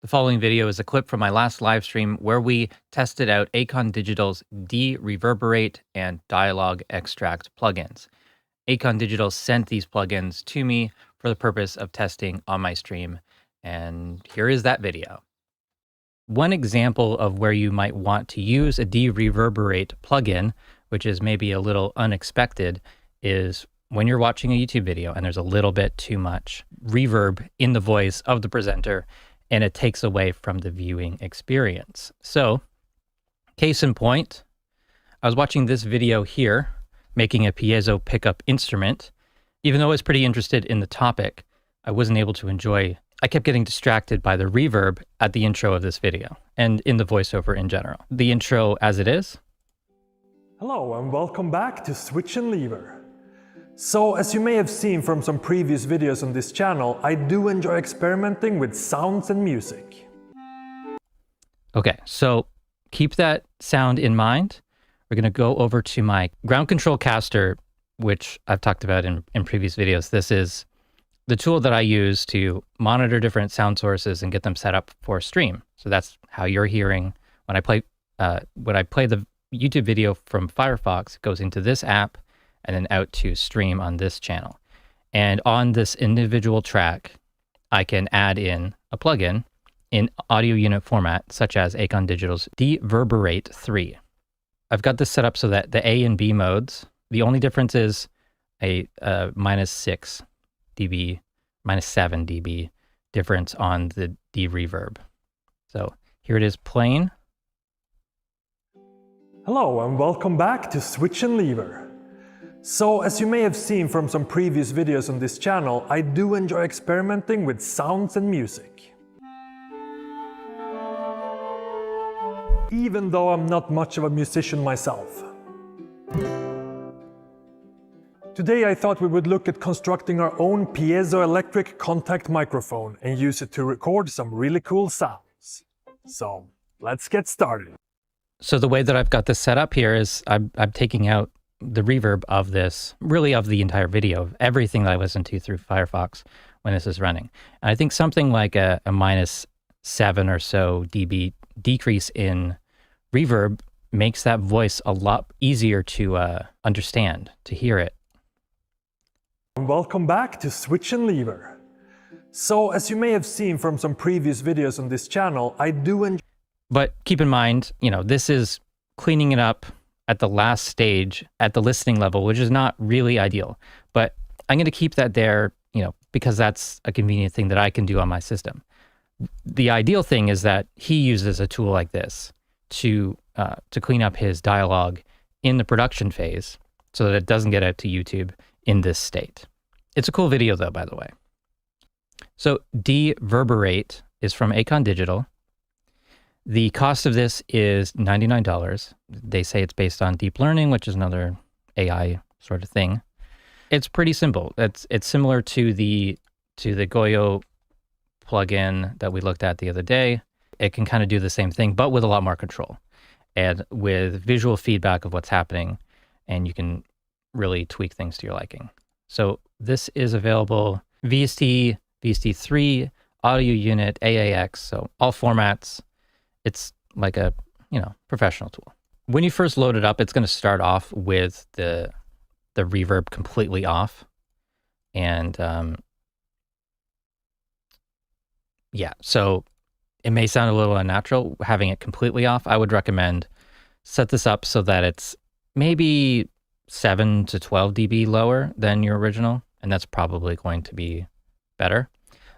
The following video is a clip from my last live stream where we tested out Acon Digital's Deverberate and Dialogue Extract plugins. Acon Digital sent these plugins to me for the purpose of testing on my stream, and here is that video. One example of where you might want to use a Deverberate plugin, which is maybe a little unexpected, is when you're watching a YouTube video and there's a little bit too much reverb in the voice of the presenter, and it takes away from the viewing experience. So, case in point, I was watching this video here, making a piezo pickup instrument. Even though I was pretty interested in the topic, I wasn't able to enjoy. I kept getting distracted by the reverb at the intro of this video, and in the voiceover in general. The intro as it is. Hello and welcome back to Switch and Lever. So, as you may have seen from some previous videos on this channel, I do enjoy experimenting with sounds and music. Okay, so keep that sound in mind. We're going to go over to my ground control caster, which I've talked about in previous videos. This is the tool that I use to monitor different sound sources and get them set up for stream. So that's how you're hearing when I play the YouTube video from Firefox. It goes into this app and then out to stream on this channel. And on this individual track, I can add in a plugin in audio unit format, such as Acon Digital's Deverberate 3. I've got this set up so that the A and B modes, the only difference is a -6 dB, -7 dB difference on the D-reverb. So here it is playing. Hello and welcome back to Switch and Lever. So, as you may have seen from some previous videos on this channel, I do enjoy experimenting with sounds and music. Even though I'm not much of a musician myself. Today I thought we would look at constructing our own piezoelectric contact microphone and use it to record some really cool sounds. So, let's get started. So the way that I've got this set up here is I'm taking out the reverb of this, really of the entire video, of everything that I listen to through Firefox when this is running. And I think something like a -7 or so dB decrease in reverb makes that voice a lot easier to understand, to hear it. Welcome back to Switch and Lever. So, as you may have seen from some previous videos on this channel, I do enjoy... But keep in mind, this is cleaning it up at the last stage at the listening level, which is not really ideal. But I'm going to keep that there, because that's a convenient thing that I can do on my system. The ideal thing is that he uses a tool like this to clean up his dialogue in the production phase so that it doesn't get out to YouTube in this state. It's a cool video though, by the way. So Deverberate is from Acon Digital. The cost of this is $99. They say it's based on deep learning, which is another AI sort of thing. It's pretty simple. It's similar to the GOYO plugin that we looked at the other day. It can kind of do the same thing, but with a lot more control and with visual feedback of what's happening, and you can really tweak things to your liking. So this is available VST, VST3, audio unit, AAX, so all formats. It's like a, professional tool. When you first load it up, it's going to start off with the reverb completely off. And yeah, so it may sound a little unnatural having it completely off. I would recommend set this up so that it's maybe 7 to 12 dB lower than your original, and that's probably going to be better.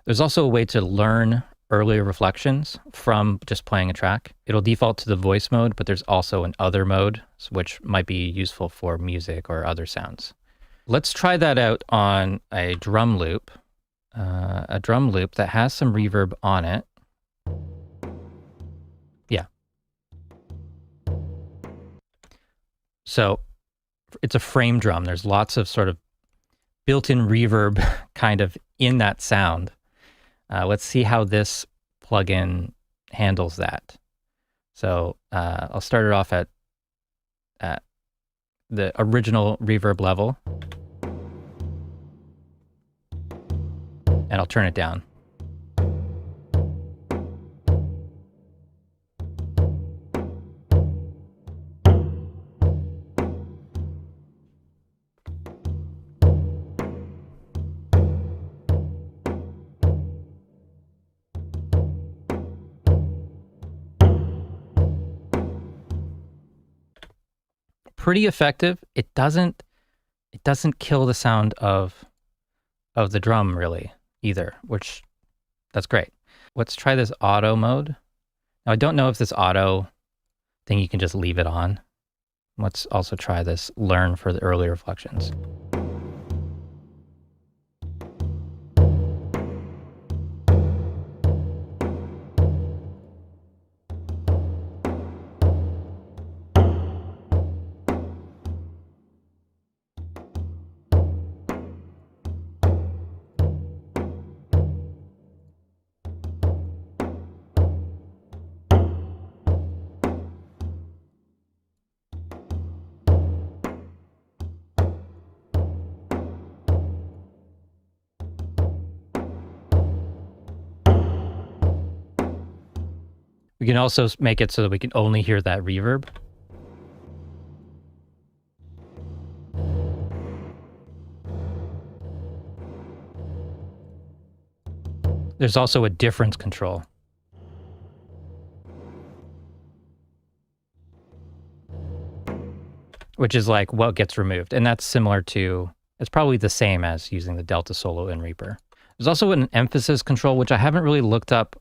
There's also a way to learn earlier reflections from just playing a track. It'll default to the voice mode, but there's also an other mode, which might be useful for music or other sounds. Let's try that out on a drum loop that has some reverb on it. Yeah. So it's a frame drum. There's lots of sort of built-in reverb kind of in that sound. Let's see how this plugin handles that. So I'll start it off at the original reverb level, and I'll turn it down. pretty effective. It doesn't kill the sound of the drum really either, which that's great. Let's try this auto mode. Now I don't know if this auto thing you can just leave it on. Let's also try this learn for the early reflections. We can also make it so that we can only hear that reverb. There's also a difference control. Which is like what gets removed. And that's similar to, it's probably the same as using the Delta Solo in Reaper. There's also an emphasis control, which I haven't really looked up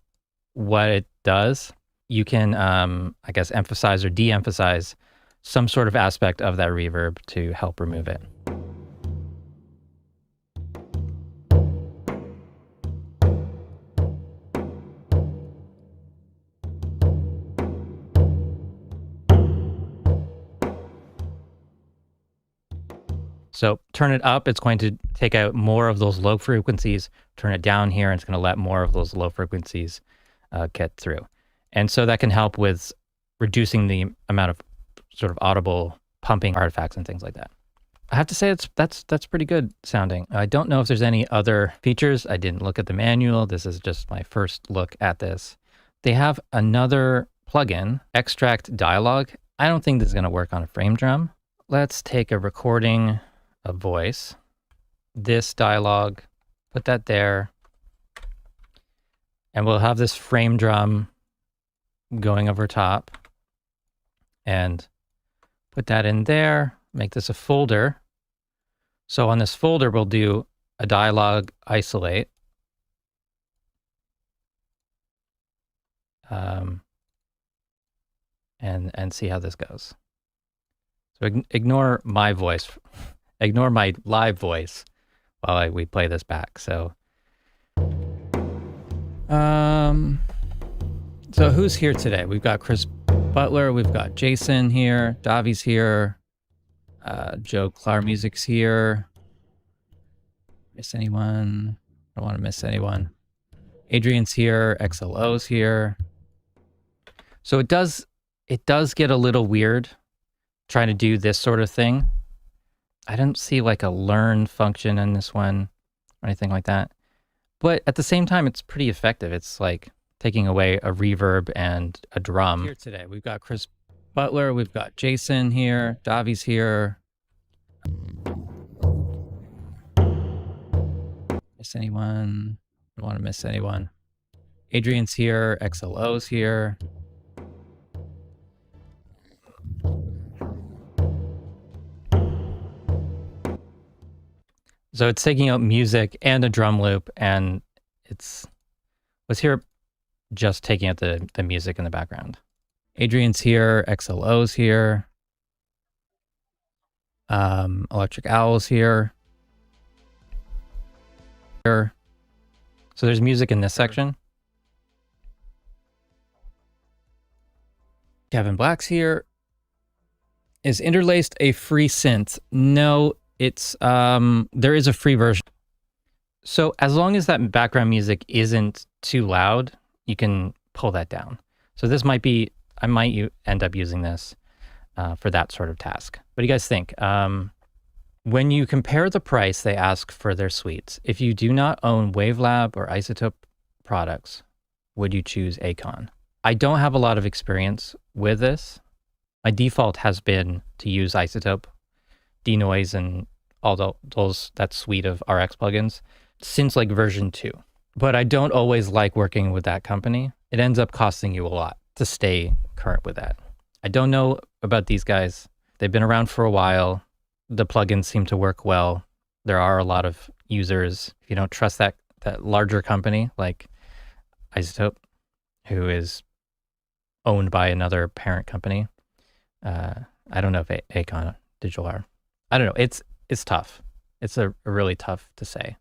what it does. You can, I guess, emphasize or de-emphasize some sort of aspect of that reverb to help remove it. So turn it up, it's going to take out more of those low frequencies. Turn it down here, and it's going to let more of those low frequencies get through. And so that can help with reducing the amount of sort of audible pumping artifacts and things like that. I have to say that's pretty good sounding. I don't know if there's any other features. I didn't look at the manual. This is just my first look at this. They have another plugin, Extract Dialogue. I don't think this is going to work on a frame drum. Let's take a recording of voice, this dialogue, put that there, and we'll have this frame drum going over top, and put that in there, make this a folder. So on this folder, we'll do a dialogue isolate. And see how this goes. So ignore my voice, ignore my live voice while we play this back. So, so who's here today? We've got Chris Butler, we've got Jason here, Davi's here, Joe Clar Music's here. Miss anyone? I don't want to miss anyone. Adrian's here, XLO's here. So it does get a little weird trying to do this sort of thing. I don't see like a learn function in this one or anything like that. But at the same time, it's pretty effective. It's like taking away a reverb and a drum. Here today, we've got Chris Butler, we've got Jason here, Davi's here. Miss anyone? I don't want to miss anyone. Adrian's here, XLO's here. So it's taking out music and a drum loop, and was here just taking out the music in the background. Adrian's here, XLO's here. Electric Owl's here. So there's music in this section. Kevin Black's here. Is interlaced a free synth? No, it's there is a free version. So as long as that background music isn't too loud, you can pull that down. So this might be, I might end up using this for that sort of task. What do you guys think? When you compare the price they ask for their suites, if you do not own Wavelab or Isotope products, would you choose Acon? I don't have a lot of experience with this. My default has been to use Isotope, denoise, and all that suite of RX plugins since like version 2. But I don't always like working with that company. It ends up costing you a lot to stay current with that. I don't know about these guys. They've been around for a while. The plugins seem to work well. There are a lot of users. If you don't trust that larger company like iZotope, who is owned by another parent company, I don't know if Acon Digital are. I don't know. It's tough. It's a really tough to say.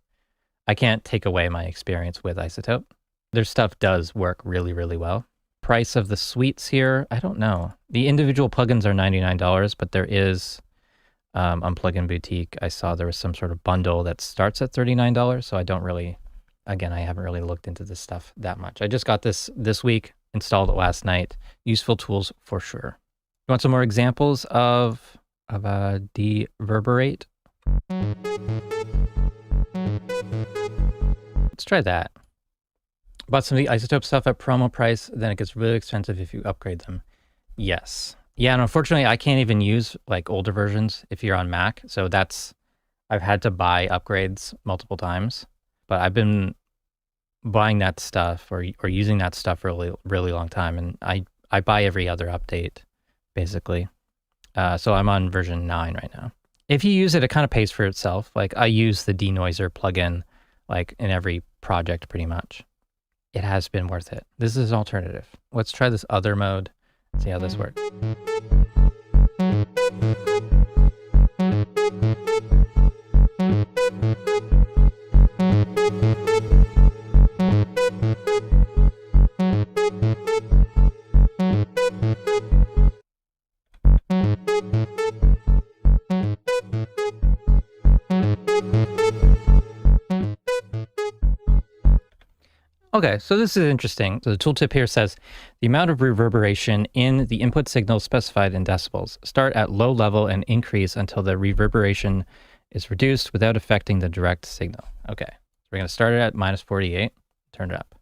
I can't take away my experience with iZotope. Their stuff does work really, really well. Price of the suites here, I don't know. The individual plugins are $99, but there is on Plugin Boutique, I saw there was some sort of bundle that starts at $39. So I don't really, again, I haven't really looked into this stuff that much. I just got this week, installed it last night. Useful tools for sure. You want some more examples of Deverberate? Let's try that. Bought some of the iZotope stuff at promo price, then it gets really expensive if you upgrade them. Yes. Yeah, and unfortunately, I can't even use like older versions if you're on Mac. So I've had to buy upgrades multiple times, but I've been buying that stuff or using that stuff for a really, really long time. And I buy every other update, basically. So I'm on version 9 right now. If you use it, it kind of pays for itself. Like I use the denoiser plugin like in every project pretty much. It has been worth it. This is an alternative. Let's try this other mode, see how this works. Okay, so this is interesting. So the tooltip here says, the amount of reverberation in the input signal specified in decibels. Start at low level and increase until the reverberation is reduced without affecting the direct signal. Okay, so we're going to start it at minus 48, turn it up.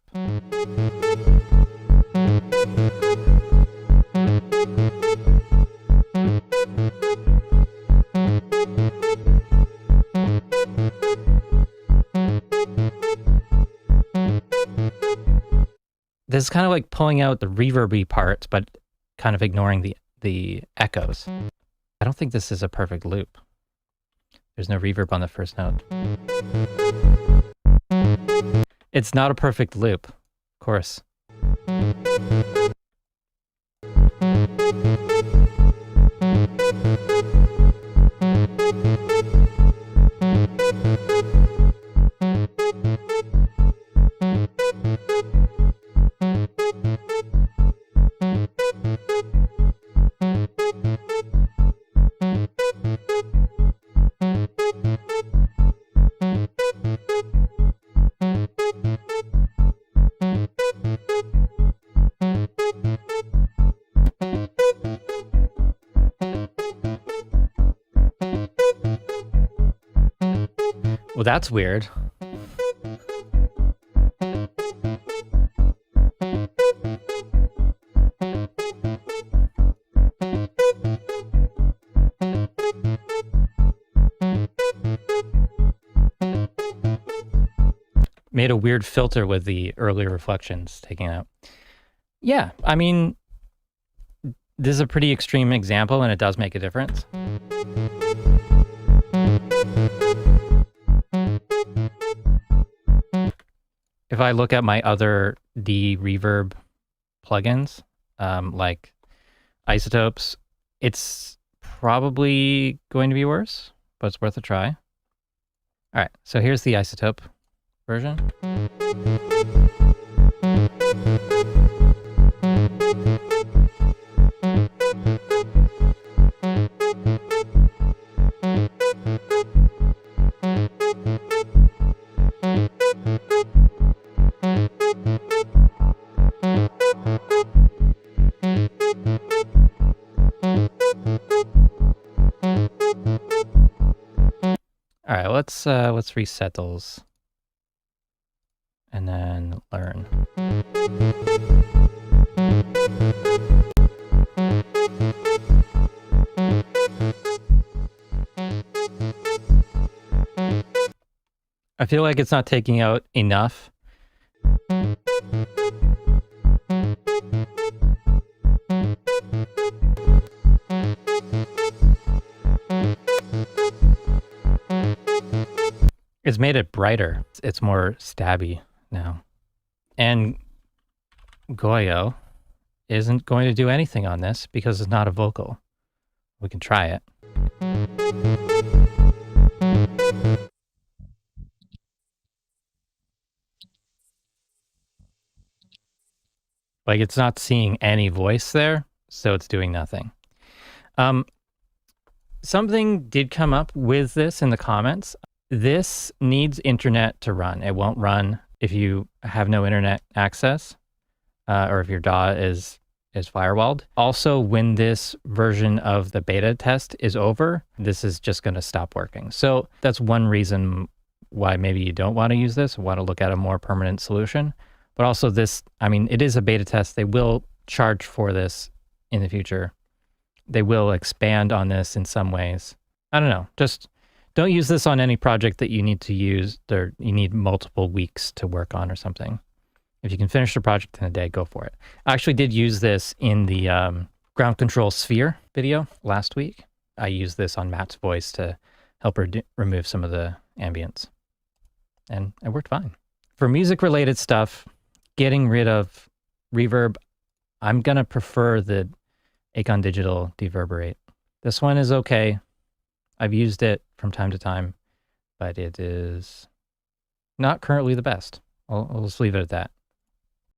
This is kind of like pulling out the reverby parts, but kind of ignoring the echoes. I don't think this is a perfect loop. There's no reverb on the first note. It's not a perfect loop, of course. Well, that's weird. Made a weird filter with the earlier reflections taken out. Yeah, I mean, this is a pretty extreme example and it does make a difference. If I look at my other de-reverb plugins, like iZotopes, it's probably going to be worse, but it's worth a try. All right, so here's the iZotope version. All right, let's reset those and then learn. I feel like it's not taking out enough. It's made it brighter. It's more stabby now. And GOYO isn't going to do anything on this because it's not a vocal. We can try it. Like, it's not seeing any voice there, so it's doing nothing. Something did come up with this in the comments. This needs internet to run. It won't run if you have no internet access, or if your DAW is firewalled. Also, when this version of the beta test is over, this is just going to stop working. So that's one reason why maybe you don't want to use this, want to look at a more permanent solution. But also this, I mean, it is a beta test. They will charge for this in the future. They will expand on this in some ways. I don't know. Just don't use this on any project that you need to use, or you need multiple weeks to work on or something. If you can finish the project in a day, go for it. I actually did use this in the ground control sphere video last week. I used this on Matt's voice to help remove some of the ambience. And it worked fine. For music-related stuff, getting rid of reverb, I'm going to prefer the Acon Digital Deverberate. This one is okay. I've used it from time to time, but it is not currently the best. I'll just leave it at that.